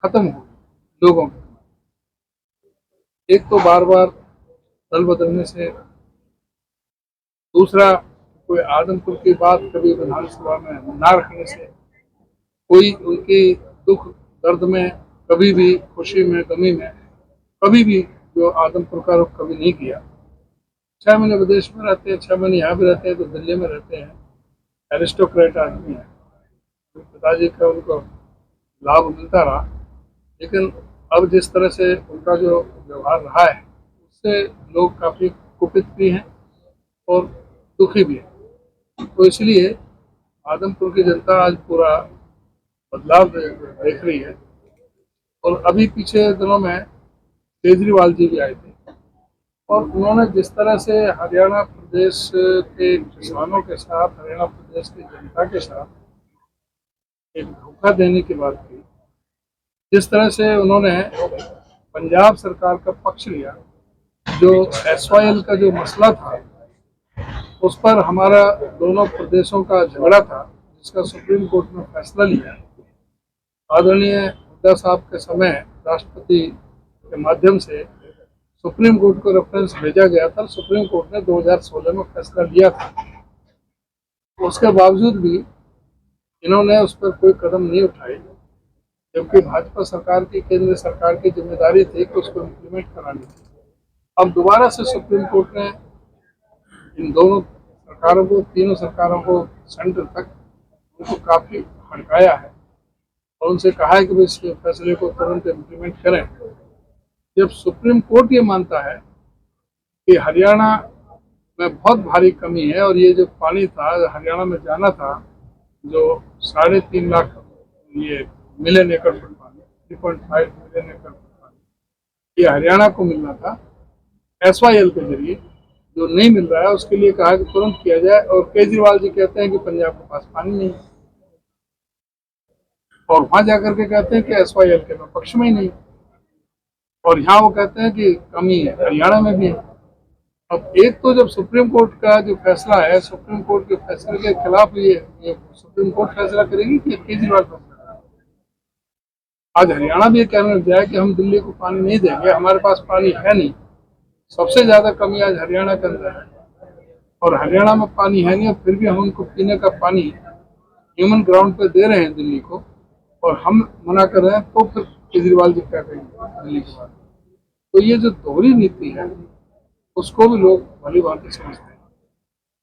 खत्म हो गई लोगों की। एक तो बार बार दल बदलने से, दूसरा कोई आदमपुर की बात कभी विधानसभा में ना रखने से, कोई उनकी दुख दर्द में, कभी भी खुशी में, गमी में, कभी भी जो आदमपुर का रुख कभी नहीं किया। 6 महीने विदेश में रहते हैं, 6 महीने यहाँ भी रहते हैं, तो दिल्ली में रहते हैं, एरिस्टोक्रेट आदमी है, पिताजी का उनको लाभ मिलता रहा। लेकिन अब जिस तरह से उनका जो व्यवहार रहा है, उससे लोग काफी कुपित भी हैं और दुखी भी है। तो इसलिए आदमपुर की जनता आज पूरा बदलाव देख रही है। और अभी पीछे दिनों में केजरीवाल जी भी आए थे, और उन्होंने जिस तरह से हरियाणा प्रदेश के किसानों के साथ, हरियाणा प्रदेश की जनता के साथ एक धोखा देने की बात की, जिस तरह से उन्होंने पंजाब सरकार का पक्ष लिया, जो SYL का जो मसला था, उस पर हमारा दोनों प्रदेशों का झगड़ा था, जिसका सुप्रीम कोर्ट ने फैसला लिया। आदरणीय हुड्डा साहब के समय राष्ट्रपति के माध्यम से सुप्रीम कोर्ट को रेफरेंस भेजा गया था। सुप्रीम कोर्ट ने 2016 में फैसला लिया था। उसके बावजूद भी इन्होंने उस पर कोई कदम नहीं उठाए, जबकि भाजपा सरकार की, केंद्र सरकार की जिम्मेदारी थी कि उसको इम्प्लीमेंट करानी थी। अब दोबारा से सुप्रीम कोर्ट ने इन दोनों सरकारों को, तीनों सरकारों को, सेंटर तक उनको काफी भड़काया है और उनसे कहा है कि भाई इस फैसले को तुरंत इम्प्लीमेंट करें। जब सुप्रीम कोर्ट ये मानता है कि हरियाणा में बहुत भारी कमी है, और ये जो पानी था हरियाणा में जाना था, जो 3.5 लाख ये मिलियन एकड़ फुट पानी, 3.5 मिलियन एकड़ फुट पानी, ये हरियाणा को मिलना था SYL के जरिए, जो नहीं मिल रहा है, उसके लिए कहा कि तुरंत किया जाए। और केजरीवाल जी कहते हैं कि पंजाब के पास पानी नहीं है, और वहां जाकर के कहते हैं कि SYL के पक्ष में ही नहीं, और यहाँ वो कहते हैं कि कमी है, हरियाणा में भी है। अब एक तो जब सुप्रीम कोर्ट का जो फैसला है, सुप्रीम कोर्ट के फैसले के खिलाफ ये सुप्रीम कोर्ट फैसला करेगी कि केजरीवाल फैसला करेगा। आज हरियाणा भी ये कहने लग जाए कि हम दिल्ली को पानी नहीं देंगे, हमारे पास पानी है नहीं। सबसे ज्यादा कमी आज हरियाणा के अंदर है, और हरियाणा में पानी है नहीं, और फिर भी हम उनको पीने का पानी ह्यूमन ग्राउंड पे दे रहे हैं दिल्ली को, और हम मना कर रहे हैं। तो फिर केजरीवाल जी क्या करेंगे दिल्ली के बाद? तो ये जो दोहरी नीति है, उसको भी लोग भली भांति समझते हैं।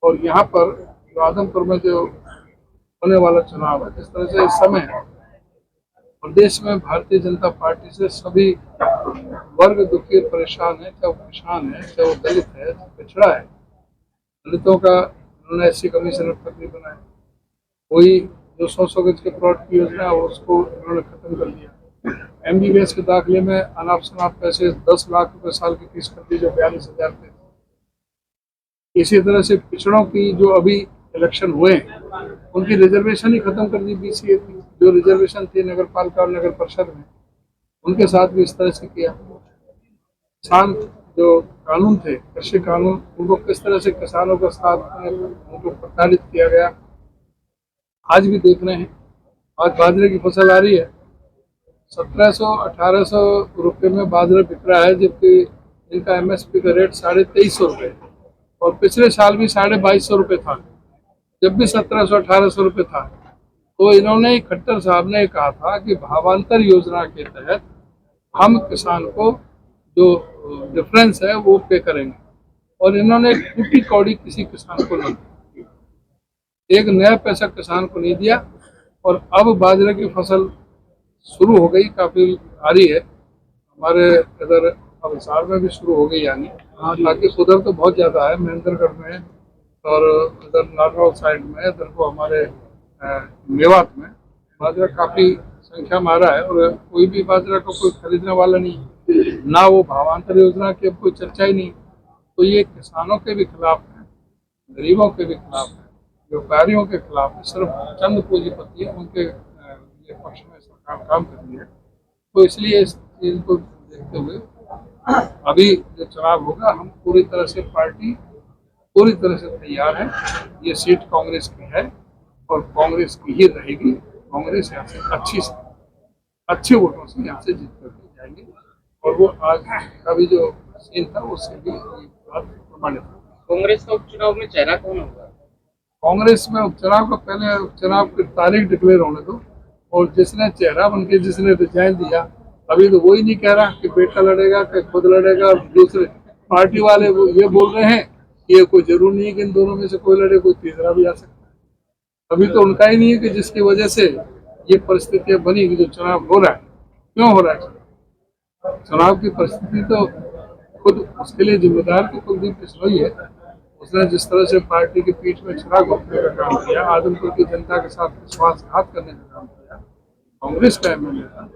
और यहाँ पर जो आदमपुर में जो होने वाला चुनाव है, जिस तरह से इस समय प्रदेश में भारतीय जनता पार्टी से सभी वर्ग दुखी परेशान है, चाहे वो किसान है, चाहे वो दलित है, चाहे पिछड़ा है। दलितों का उन्होंने SC कमीशनर तक नहीं बनाया। कोई जो 100 गज के प्लॉट की योजना है उसको उन्होंने खत्म कर दिया। MBBS के दाखिले में अनाप शनाप पैसे 10 लाख रुपए साल की फीस कर दी, जो 42,000 थे। इसी तरह से पिछड़ों की जो अभी इलेक्शन हुए हैं, उनकी रिजर्वेशन ही खत्म कर दी BCA की, जो रिजर्वेशन थी नगर पालिका और नगर परिषद में, उनके साथ भी इस तरह से किया। किसान जो कानून थे, कृषि कानून, उनको किस तरह से किसानों के साथ उनको प्रताड़ित किया गया, आज भी देख रहे हैं। आज बाजरे की फसल आ रही है, 1700-1800 रुपये में बाजरा बिक रहा है, जबकि इनका MSP का रेट 2350 रुपये, और पिछले साल भी 2250 रुपये था, जब भी 1700-1800 रुपये था। तो इन्होंने, खट्टर साहब ने कहा था कि भावांतर योजना के तहत हम किसान को जो डिफरेंस है वो पे करेंगे, और इन्होंने टूटी कौड़ी किसी किसान को नहीं दी, एक नया पैसा किसान को नहीं दिया। और अब बाजरे की फसल शुरू हो गई, काफी आ रही है हमारे इधर, अब हिसार में भी शुरू हो गई यानी। बाकी उधर तो बहुत ज्यादा है, महेंद्रगढ़ में और इधर नारनौल साइड में, इधर को हमारे मेवात में बाजरा काफी संख्या में आ रहा है, और कोई भी बाजरा को कोई खरीदने वाला नहीं, ना वो भावांतर योजना की अब कोई चर्चा ही नहीं। तो ये किसानों के भी खिलाफ है, गरीबों के भी खिलाफ है, व्यापारियों के खिलाफ है, सिर्फ चंद पूंजीपति है उनके ये पक्ष में सरकार काम कर रही है। तो इसलिए इस चीज को देखते हुए अभी जो चुनाव होगा, हम पूरी तरह से, पार्टी पूरी तरह से तैयार है। ये सीट कांग्रेस की है और कांग्रेस की ही रहेगी। कांग्रेस यहाँ से अच्छी अच्छे वोटों से यहाँ से जीत करके जाएंगे। और वो आज का भी जो सीन था उससे भी ये बात प्रमाणित है। कांग्रेस का उपचुनाव में चेहरा कौन होगा? कांग्रेस में उपचुनाव का पहले उपचुनाव की तारीख डिक्लेयर होने दो, और जिसने चेहरा बन के जिसने रिजाइन दिया, अभी तो वही नहीं कह रहा कि बेटा लड़ेगा कि खुद लड़ेगा। दूसरे पार्टी वाले वो ये बोल रहे हैं कि ये कोई जरूर नहीं है कि इन दोनों में से कोई लड़े, कोई तीसरा भी आ सकता है। अभी तो उनका ही नहीं है कि जिसकी वजह से ये परिस्थितियां बनी कि जो चुनाव हो रहा है। क्यों हो रहा है चुनाव की परिस्थिति? तो खुद उसके लिए जिम्मेदार तो कुलदीप बिश्नोई है। उसने जिस तरह से पार्टी की पीठ में छुरा घोंपने का काम किया, आदमपुर की जनता के साथ विश्वासघात करने का काम किया कांग्रेस का एमएलए था,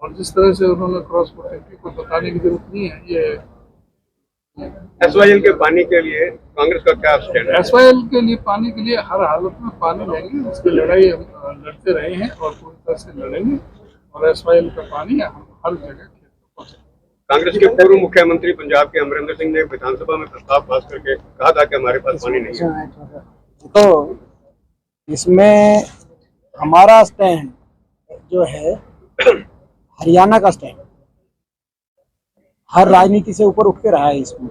और जिस तरह से उन्होंने क्रॉस वोटिंग को बताने की जरूरत नहीं है। ये एसवाईएल के पानी के लिए कांग्रेस का क्या स्टैंड है? एसवाईएल के लिए पानी के लिए हर हालत में पानी लेंगे। उसकी लड़ाई हम लड़ते रहे हैं और पूरी तरह से लड़ेंगे, और एसवाईएल का पानी हम हर जगह खेत में पहुंचाएंगे। कांग्रेस के पूर्व मुख्यमंत्री पंजाब के अमरिंदर सिंह ने विधानसभा में प्रस्ताव पास करके कहा था कि हमारे पास पानी नहीं है। तो इसमें हमारा स्टैंड जो है हरियाणा का स्टैंड हर राजनीति से ऊपर उठ के रहा है इसमें।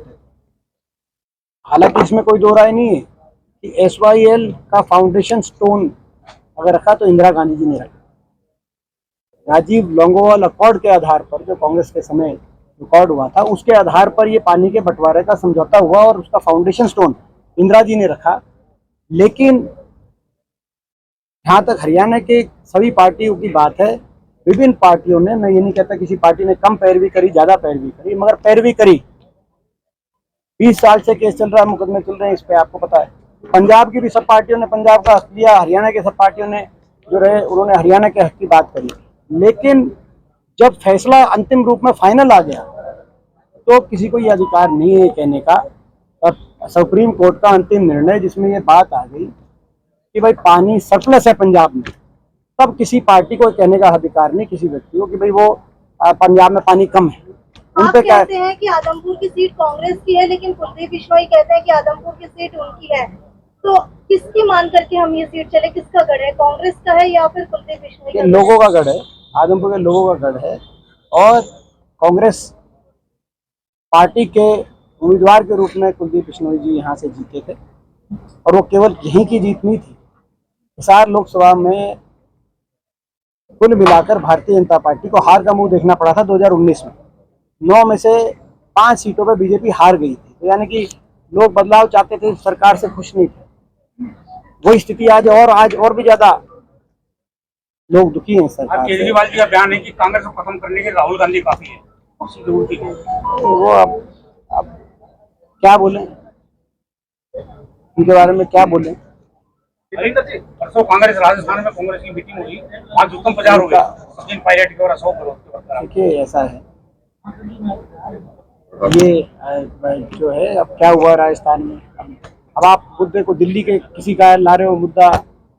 हालांकि इसमें कोई दो राय नहीं है कि एसवाईएल का फाउंडेशन स्टोन अगर रखा तो इंदिरा गांधी जी ने रखा। राजीव लोंगोवाल अकॉर्ड के आधार पर जो कांग्रेस के समय रिकॉर्ड हुआ था, उसके आधार पर ये पानी के बंटवारे का समझौता हुआ और उसका फाउंडेशन स्टोन इंदिरा जी ने रखा। लेकिन जहाँ तक हरियाणा के सभी पार्टियों की बात है, विभिन्न पार्टियों ने, मैं ये नहीं कहता किसी पार्टी ने कम पैरवी करी, ज्यादा पैरवी करी, मगर पैरवी करी। 20 साल से केस चल रहा है, मुकदमे चल रहे हैं इस पे, आपको पता है। पंजाब की भी सब पार्टियों ने पंजाब का हक लिया, हरियाणा के सब पार्टियों ने जो रहे उन्होंने हरियाणा के हक की बात करी। लेकिन जब फैसला अंतिम रूप में फाइनल आ गया तो किसी को ये अधिकार नहीं है कहने का। और सुप्रीम कोर्ट का अंतिम निर्णय जिसमें ये बात आ गई कि भाई पानी सरप्लस है पंजाब में, तब किसी पार्टी को कहने का अधिकार नहीं किसी व्यक्ति को कि भाई वो पंजाब में पानी कम है। आप कहते हैं कि आदमपुर की सीट कांग्रेस की है, लेकिन कुलदीप बिश्नोई कहते हैं कि आदमपुर की सीट उनकी है। तो किसकी मान करके हम ये सीट चले? किसका गढ़ है? कांग्रेस का है या फिर कुलदीप बिश्नोई का? लोगों का गढ़ है, आदमपुर के लोगों का गढ़ है। और कांग्रेस पार्टी के उम्मीदवार के रूप में कुलदीप बिश्नोई जी यहाँ से जीते थे, और वो केवल यहीं की जीत नहीं थी। हिसार लोकसभा में कुल मिलाकर भारतीय जनता पार्टी को हार का मुंह देखना पड़ा था 2019 में। 9 में से 5 सीटों पर बीजेपी हार गई थी। तो यानी कि लोग बदलाव चाहते थे, सरकार से खुश नहीं थे। वही स्थिति आज और भी ज्यादा लोग दुखी हैं सरकार से। केजरीवाल जी का बयान है कि कांग्रेस को खत्म करने के राहुल गांधी काफी है। वो अब क्या बोले उनके बारे में, क्या बोले? परसों कांग्रेस राजस्थान में कांग्रेस की मीटिंग हुई, आज उत्तम प्रचार हो गया सचिन पायलट के और अशोक गहलोत। देखिए ऐसा है, ये जो है अब क्या हुआ राजस्थान में। अब आप मुद्दे को दिल्ली के किसी का ला रहे हो मुद्दा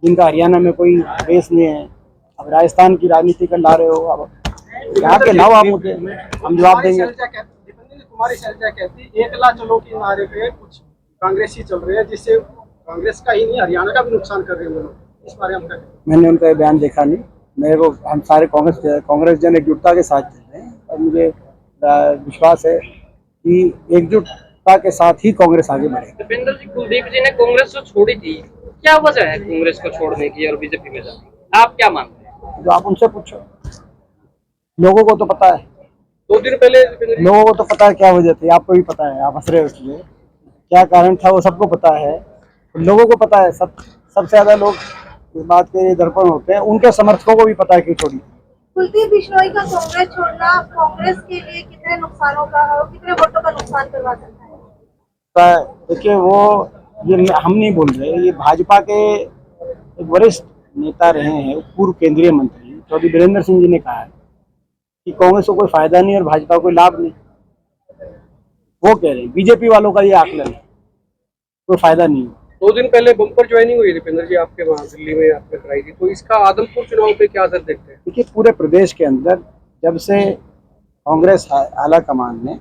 जिनका हरियाणा में कोई बेस नहीं है, अब राजस्थान की राजनीति का ला रहे हो। अब यहाँ के लाओ आप मुद्दे, हम जवाब देंगे। कुमारी शैलजा कहती एकला चलो के नारे पे कुछ कांग्रेसी चल रहे हैं, जिससे कांग्रेस का ही नहीं हरियाणा का भी नुकसान कर रहे हैं वो लोग। इस बारे में क्या? मैंने उनका ये बयान देखा नहीं। मेरे को हम सारे कांग्रेस जन एकजुटता के साथ चल रहे हैं, और मुझे विश्वास है कि एकजुटता के साथ ही कांग्रेस आगे बढ़ेगी। दीपेंद्र जी, कुलदीप जी ने कांग्रेस को छोड़ी थी, क्या वजह है कांग्रेस को छोड़ने की और बीजेपी में जाने की? आप क्या मानते हैं? जो आप उनसे पूछो, लोगों को तो पता है। 2 दिन पहले लोगों को तो पता है क्या वजह थी, आपको भी पता है। आप हंस रहे हो इसलिए, क्या कारण था वो सबको पता है, लोगों को पता है। सबसे ज्यादा लोग इस बात के दर्पण होते हैं, उनके समर्थकों को भी पता है क्यों छोड़ी। कुलदीप बिश्नोई का कांग्रेस छोड़ना कांग्रेस के लिए कितने नुकसानों का, कितने वोटों का नुकसान करवा सकता है? देखिए वो ये हम नहीं बोल रहे, ये भाजपा के एक वरिष्ठ नेता रहे हैं, पूर्व केंद्रीय मंत्री चौधरी वीरेंद्र सिंह जी ने कहा है कि कांग्रेस को कोई फायदा नहीं और भाजपा को कोई लाभ नहीं। वो कह रहे हैं, बीजेपी वालों का ये आकलन है, कोई फायदा नहीं। 2 दिन पहले बम्पर ज्वाइनिंग हुई दीपेंद्र जी आपके वहाँ दिल्ली में, आपने कराई थी, तो इसका आदमपुर चुनाव पे क्या असर देखते हैं? देखिए पूरे प्रदेश के अंदर जब से कांग्रेस आला कमान ने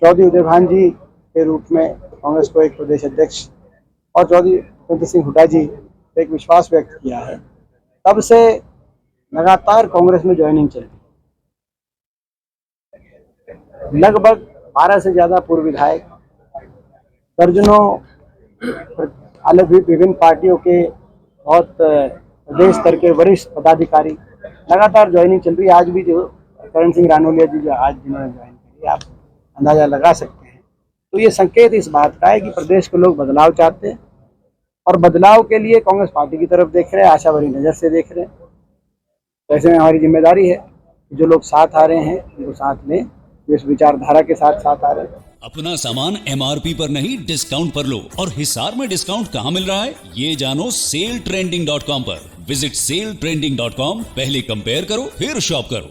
चौधरी उदय भान जी के रूप में कांग्रेस को एक प्रदेश अध्यक्ष और चौधरी भूपेंद्र सिंह हुड्डा जी पे एक विश्वास व्यक्त किया है, तब से लगातार कांग्रेस में ज्वाइनिंग चल रही है। लगभग 12 से ज्यादा पूर्व विधायक, दर्जनों अलग विभिन्न पार्टियों के बहुत प्रदेश स्तर के वरिष्ठ पदाधिकारी, लगातार ज्वाइनिंग चल रही है। आज भी जो करण सिंह रानौलिया जी जो आज जिन्होंने ज्वाइन करी, आप अंदाजा लगा सकते हैं। तो ये संकेत इस बात का है कि प्रदेश के लोग बदलाव चाहते हैं और बदलाव के लिए कांग्रेस पार्टी की तरफ देख रहे हैं, आशा भरी नजर से देख रहे हैं। तो ऐसे में हमारी जिम्मेदारी है कि जो लोग साथ आ रहे हैं उनको साथ लें, जो इस विचारधारा के साथ आ रहे हैं। अपना सामान MRP पर नहीं डिस्काउंट पर लो। और हिसार में डिस्काउंट कहाँ मिल रहा है ये जानो SaleTrending.com पर। विजिट SaleTrending.com, पहले कंपेयर करो फिर शॉप करो।